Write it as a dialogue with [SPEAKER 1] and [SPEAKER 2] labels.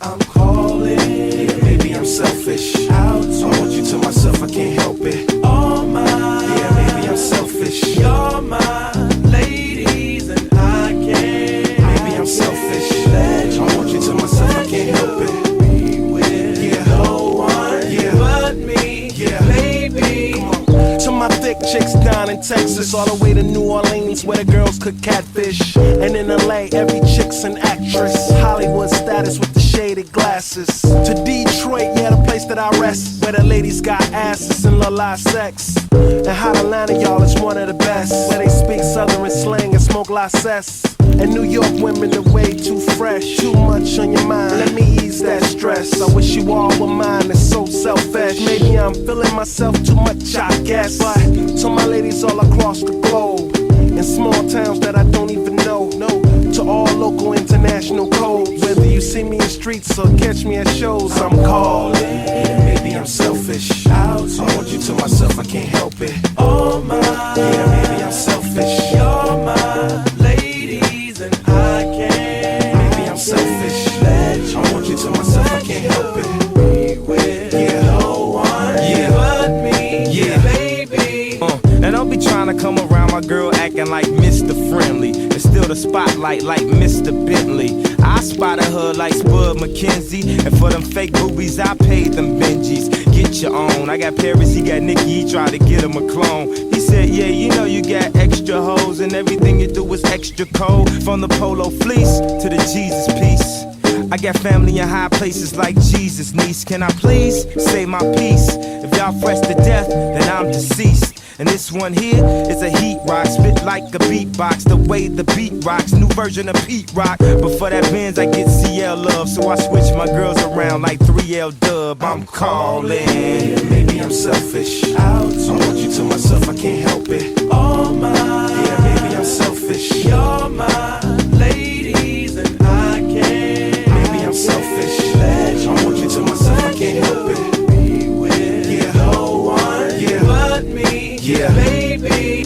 [SPEAKER 1] I'm calling. Yeah, maybe I'm selfish. I want you to myself, I can't help it. All mine. Yeah, maybe I'm selfish. You're my ladies and I can't. Maybe I'm selfish. I want you to myself, I can't help it. Be with no one but me. Yeah, baby. To my thick chicks down in Texas, all the way to New Orleans where the girls cook catfish. And in LA, every chick's an actress. Hollywood status with the shaded glasses. To Detroit, yeah, the place that I rest, where the ladies got asses and la sex. And hot Atlanta, y'all, is one of the best, where they speak southern slang and smoke la cess. And New York women are way too fresh. Too much on your mind, let me ease that stress. I wish you all were mine, it's so selfish. Maybe I'm feeling myself too much, I guess. But to my ladies all across the globe, in small towns that I don't even know, to all local international codes. Whether you see me in streets or catch me at shows, I'm calling. Maybe I'm selfish. I want you to myself, I can't help it. All mine. Yeah, maybe I'm selfish. You're my ladies and I can't. Maybe I'm selfish. I want you to myself, I can't help it. Be with no one but me. Yeah, baby.
[SPEAKER 2] Now don't be trying to come around my girl acting like Mr. Friendly and still the spotlight like Mr. Bentley. I spotted her like Spud McKenzie, and for them fake boobies I paid them Benjis. Get your own. I got Paris, he got Nikki, he tried to get him a clone. He said, yeah, you know you got extra hoes and everything you do is extra cold. From the polo fleece to the Jesus piece. I got family in high places like Jesus, niece. Can I please say my piece? If y'all fresh to death, then I'm deceased. And this one here is a heat rock, spit like a beatbox, the way the beat rocks, new version of Pete Rock. But for that Benz I get CL love, so I switch my girls around like 3L Dub. I'm calling.
[SPEAKER 1] Maybe I'm selfish. I want you to myself, I can't help it. All mine. Yeah, maybe I'm selfish. You're my ladies and I can't. Maybe I'm selfish. I want you to myself, I can't help it. Be with no one but me. Yeah, baby.